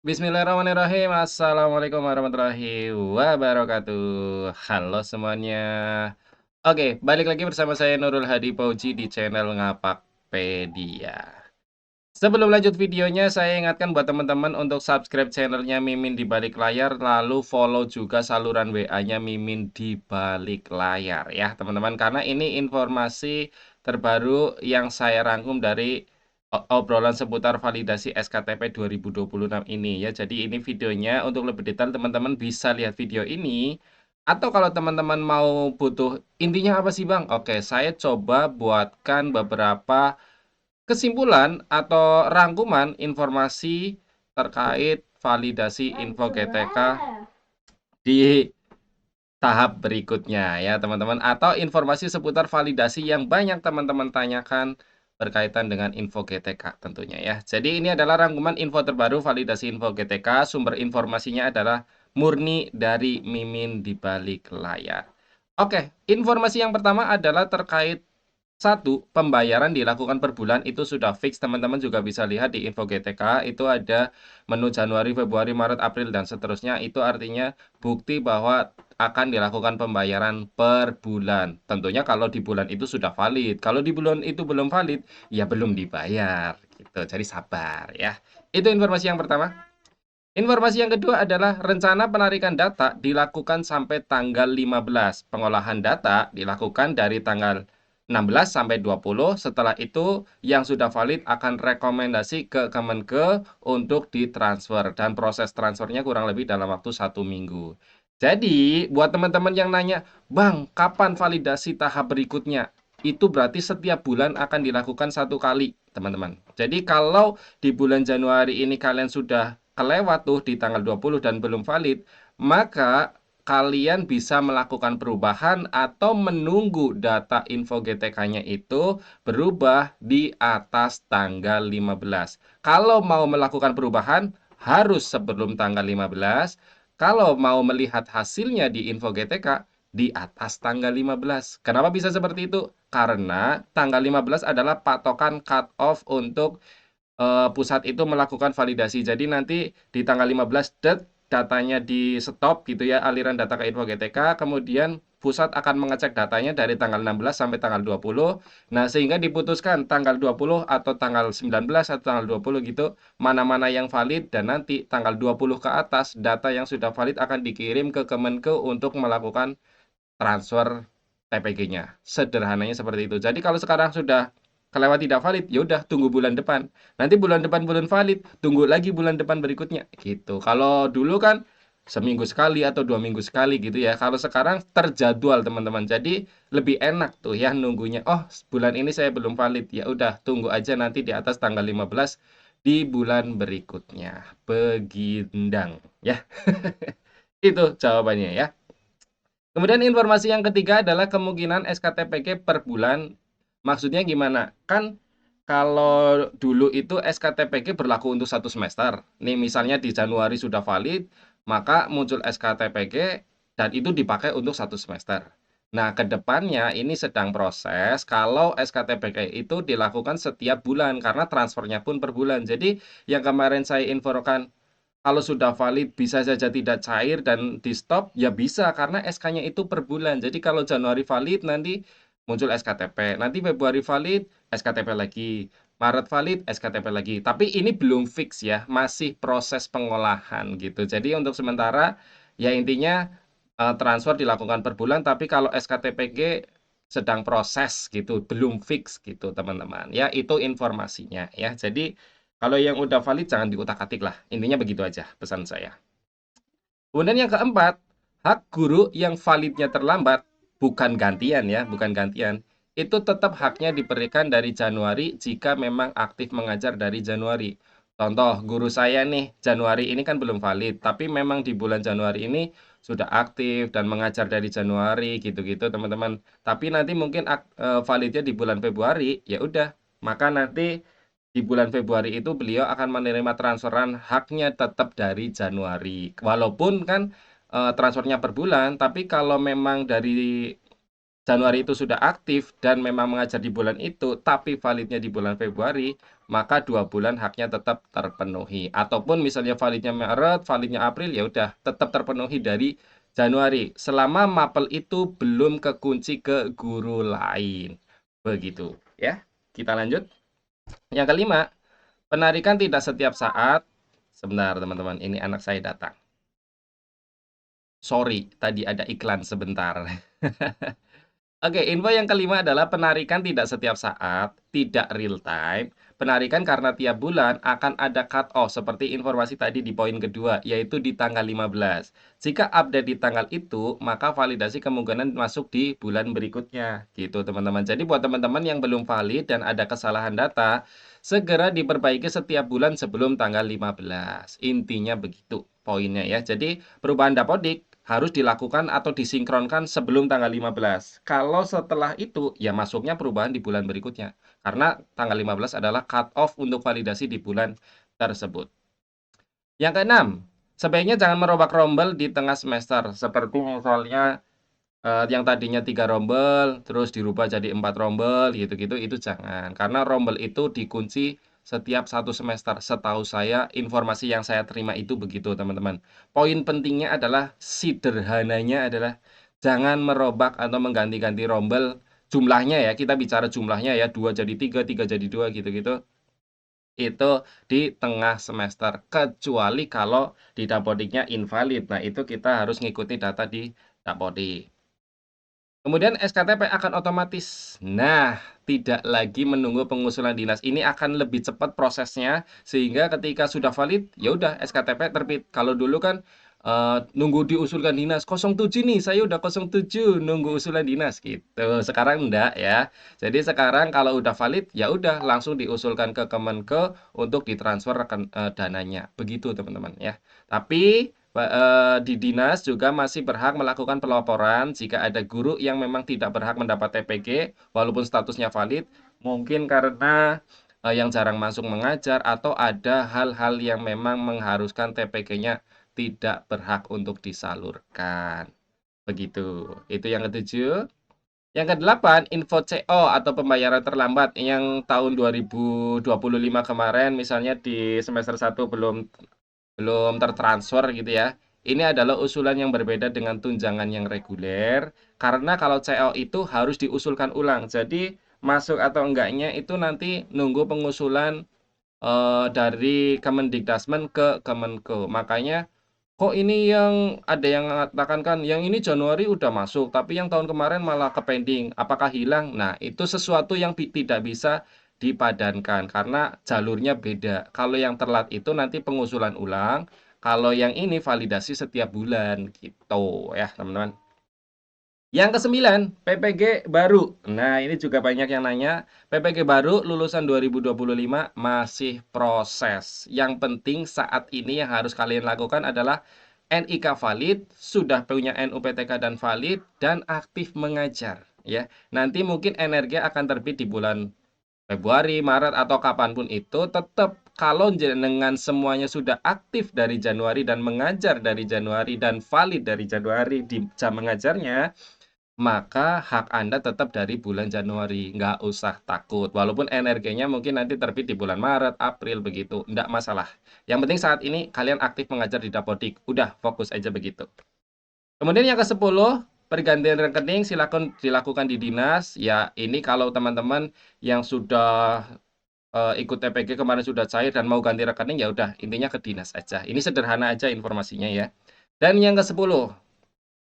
Bismillahirrahmanirrahim. Assalamualaikum warahmatullahi wabarakatuh. Halo semuanya. Oke, balik lagi bersama saya Nurul Hadi Pauji di channel Ngapakpedia. Sebelum lanjut videonya, saya ingatkan buat teman-teman untuk subscribe channelnya Mimin di balik layar, lalu follow juga saluran WA-nya Mimin di balik layar ya teman-teman. Karena ini informasi terbaru yang saya rangkum dari obrolan seputar validasi SKTP 2026 ini ya. Jadi ini videonya, untuk lebih detail teman-teman bisa lihat video ini. Atau kalau teman-teman mau butuh intinya apa sih Bang? Oke, saya coba buatkan beberapa kesimpulan atau rangkuman informasi terkait validasi info GTK di tahap berikutnya ya teman-teman, atau informasi seputar validasi yang banyak teman-teman tanyakan berkaitan dengan info GTK tentunya ya. Jadi ini adalah rangkuman info terbaru validasi info GTK, sumber informasinya adalah murni dari Mimin di balik layar. Oke, informasi yang pertama adalah terkait satu, pembayaran dilakukan per bulan itu sudah fix. Teman-teman juga bisa lihat di info GTK, itu ada menu Januari, Februari, Maret, April, dan seterusnya. Itu artinya bukti bahwa akan dilakukan pembayaran per bulan. Tentunya kalau di bulan itu sudah valid. Kalau di bulan itu belum valid, ya belum dibayar. Gitu. Jadi sabar ya. Itu informasi yang pertama. Informasi yang kedua adalah rencana penarikan data dilakukan sampai tanggal 15. Pengolahan data dilakukan dari tanggal 16 sampai 20. Setelah itu yang sudah valid akan rekomendasi ke Kemenke untuk ditransfer. Dan proses transfernya kurang lebih dalam waktu 1 minggu. Jadi buat teman-teman yang nanya, Bang, kapan validasi tahap berikutnya? Itu berarti setiap bulan akan dilakukan 1 kali, teman-teman. Jadi kalau di bulan Januari ini kalian sudah kelewat tuh di tanggal 20 dan belum valid, maka kalian bisa melakukan perubahan atau menunggu data info GTK-nya itu berubah di atas tanggal 15. Kalau mau melakukan perubahan, harus sebelum tanggal 15. Kalau mau melihat hasilnya di info GTK, di atas tanggal 15. Kenapa bisa seperti itu? Karena tanggal 15 adalah patokan cut off untuk pusat itu melakukan validasi. Jadi nanti di tanggal 15 datanya di stop gitu ya, aliran data ke info GTK, kemudian pusat akan mengecek datanya dari tanggal 16 sampai tanggal 20. Nah, sehingga diputuskan tanggal 20 atau tanggal 19 atau tanggal 20 gitu, mana-mana yang valid, dan nanti tanggal 20 ke atas data yang sudah valid akan dikirim ke Kemenke untuk melakukan transfer TPG-nya. Sederhananya seperti itu. Jadi kalau sekarang sudah kelewat tidak valid, ya udah tunggu bulan depan. Nanti bulan depan belum valid, tunggu lagi bulan depan berikutnya gitu. Kalau dulu kan seminggu sekali atau 2 minggu sekali gitu ya. Kalau sekarang terjadwal teman-teman. Jadi lebih enak tuh ya nunggunya. Oh, bulan ini saya belum valid. Ya udah tunggu aja nanti di atas tanggal 15 di bulan berikutnya. Begindang ya. Itu jawabannya ya. Kemudian informasi yang ketiga adalah kemungkinan SKTPG per bulan. Maksudnya gimana? Kan kalau dulu itu SKTPG berlaku untuk 1 semester. Nih misalnya di Januari sudah valid, maka muncul SKTPG dan itu dipakai untuk 1 semester. Nah, kedepannya ini sedang proses kalau SKTPG itu dilakukan setiap bulan karena transfernya pun per bulan. Jadi yang kemarin saya infokan, kalau sudah valid bisa saja tidak cair dan di stop, ya bisa karena SK-nya itu per bulan. Jadi kalau Januari valid nanti muncul SKTP, nanti Februari valid SKTP lagi, Maret valid SKTP lagi. Tapi ini belum fix ya, masih proses pengolahan gitu. Jadi untuk sementara ya intinya transfer dilakukan per bulan, tapi kalau SKTPG sedang proses gitu, belum fix gitu teman-teman. Ya itu informasinya ya. Jadi kalau yang udah valid jangan diutak-atik lah. Intinya begitu aja pesan saya. Kemudian yang keempat, hak guru yang validnya terlambat, bukan gantian ya, bukan gantian. Itu tetap haknya diberikan dari Januari jika memang aktif mengajar dari Januari. Contoh, guru saya nih, Januari ini kan belum valid, tapi memang di bulan Januari ini sudah aktif dan mengajar dari Januari gitu-gitu teman-teman. Tapi nanti mungkin validnya di bulan Februari, ya udah, maka nanti di bulan Februari itu beliau akan menerima transferan haknya tetap dari Januari. Walaupun kan transfernya per bulan, tapi kalau memang dari Januari itu sudah aktif dan memang mengajar di bulan itu, tapi validnya di bulan Februari, maka 2 bulan haknya tetap terpenuhi. Ataupun misalnya validnya Maret, validnya April, ya udah tetap terpenuhi dari Januari. Selama mapel itu belum kekunci ke guru lain. Begitu ya. Kita lanjut. Yang kelima, penarikan tidak setiap saat. Sebentar teman-teman, ini anak saya datang. Sorry, tadi ada iklan sebentar. Oke, info yang kelima adalah penarikan tidak setiap saat, tidak real time. Penarikan karena tiap bulan akan ada cut off seperti informasi tadi di poin kedua, yaitu di tanggal 15. Jika update di tanggal itu, maka validasi kemungkinan masuk di bulan berikutnya. Gitu teman-teman. Jadi buat teman-teman yang belum valid dan ada kesalahan data, segera diperbaiki setiap bulan sebelum tanggal 15. Intinya begitu poinnya ya. Jadi perubahan dapodik harus dilakukan atau disinkronkan sebelum tanggal 15. Kalau setelah itu, ya masuknya perubahan di bulan berikutnya. Karena tanggal 15 adalah cut off untuk validasi di bulan tersebut. Yang keenam, sebaiknya jangan merombak rombel di tengah semester. Seperti misalnya yang tadinya 3 rombel, terus dirubah jadi 4 rombel, gitu-gitu, itu jangan. Karena rombel itu dikunci setiap 1 semester. Setahu saya, informasi yang saya terima itu begitu, teman-teman. Poin pentingnya adalah, sederhananya adalah, jangan merombak atau mengganti-ganti rombel jumlahnya ya, kita bicara jumlahnya ya, 2 jadi 3, 3 jadi 2, gitu-gitu. Itu di tengah semester, kecuali kalau di dapodiknya invalid. Nah, itu kita harus ngikuti data di dapodik. Kemudian SKTP akan otomatis. Nah, tidak lagi menunggu pengusulan dinas. Ini akan lebih cepat prosesnya, sehingga ketika sudah valid, ya udah SKTP terbit. Kalau dulu kan nunggu diusulkan dinas, 07 nih, saya udah 07 nunggu usulan dinas gitu. Sekarang enggak ya. Jadi sekarang kalau udah valid, ya udah langsung diusulkan ke Kemenke untuk ditransfer dananya. Begitu teman-teman ya. Tapi di dinas juga masih berhak melakukan pelaporan jika ada guru yang memang tidak berhak mendapat TPG walaupun statusnya valid, mungkin karena yang jarang masuk mengajar atau ada hal-hal yang memang mengharuskan TPG-nya tidak berhak untuk disalurkan. Begitu. Itu yang ketujuh. Yang kedelapan, info CO atau pembayaran terlambat yang tahun 2025 kemarin, misalnya di semester 1 belum tertransfer gitu ya. Ini adalah usulan yang berbeda dengan tunjangan yang reguler, karena kalau CO itu harus diusulkan ulang. Jadi masuk atau enggaknya itu nanti nunggu pengusulan dari Kemendikdasmen ke Kemenko. Makanya kok ini yang ada yang mengatakan kan yang ini Januari udah masuk, tapi yang tahun kemarin malah ke pending. Apakah hilang? Nah, itu sesuatu yang tidak bisa dipadankan karena jalurnya beda. Kalau yang telat itu nanti pengusulan ulang, kalau yang ini validasi setiap bulan gitu ya, teman-teman. Yang kesembilan, PPG baru. Nah, ini juga banyak yang nanya. PPG baru lulusan 2025 masih proses. Yang penting saat ini yang harus kalian lakukan adalah NIK valid, sudah punya NUPTK dan valid, dan aktif mengajar. Ya, nanti mungkin energi akan terbit di bulan Februari, Maret, atau kapanpun itu, tetap kalau dengan semuanya sudah aktif dari Januari dan mengajar dari Januari dan valid dari Januari di jam mengajarnya, maka hak Anda tetap dari bulan Januari. Nggak usah takut. Walaupun energinya mungkin nanti terbit di bulan Maret, April, begitu. Nggak masalah. Yang penting saat ini kalian aktif mengajar di Dapodik. Udah, fokus aja begitu. Kemudian yang ke-10, pergantian rekening silakan dilakukan di dinas. Ya, ini kalau teman-teman yang sudah ikut TPG kemarin sudah cair dan mau ganti rekening, ya udah intinya ke dinas aja. Ini sederhana aja informasinya ya. Dan yang ke-10,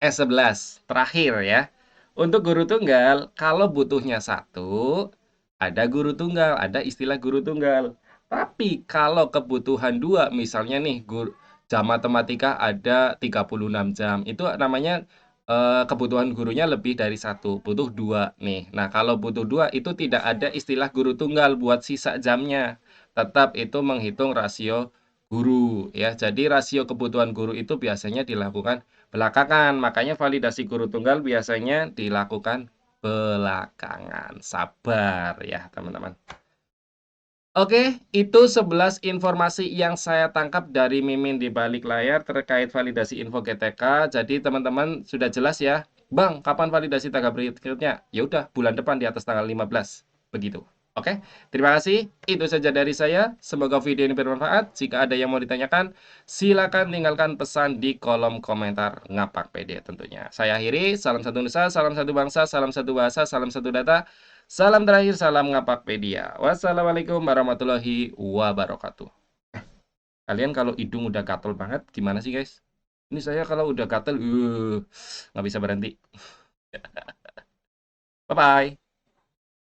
S11 terakhir ya. Untuk guru tunggal, kalau butuhnya satu, ada guru tunggal, ada istilah guru tunggal. Tapi kalau kebutuhan dua, misalnya nih jam matematika ada 36 jam, itu namanya kebutuhan gurunya lebih dari satu, butuh dua nih. Nah, kalau butuh dua itu tidak ada istilah guru tunggal buat sisa jamnya. Tetap itu menghitung rasio guru ya. Jadi rasio kebutuhan guru itu biasanya dilakukan belakangan. Makanya validasi guru tunggal biasanya dilakukan belakangan. Sabar ya, teman-teman. Oke, itu 11 informasi yang saya tangkap dari Mimin di balik layar terkait validasi info GTK. Jadi teman-teman sudah jelas ya. Bang, kapan validasi tanggal berikutnya? Ya udah, bulan depan di atas tanggal 15. Begitu. Oke, terima kasih. Itu saja dari saya. Semoga video ini bermanfaat. Jika ada yang mau ditanyakan, silakan tinggalkan pesan di kolom komentar Ngapakpedia tentunya. Saya akhiri. Salam satu nusa, salam satu bangsa, salam satu bahasa, salam satu data. Salam terakhir, salam Ngapakpedia. Wassalamualaikum warahmatullahi wabarakatuh. Kalian kalau hidung udah gatel banget, gimana sih guys? Ini saya kalau udah gatel, nggak bisa berhenti. Bye-bye.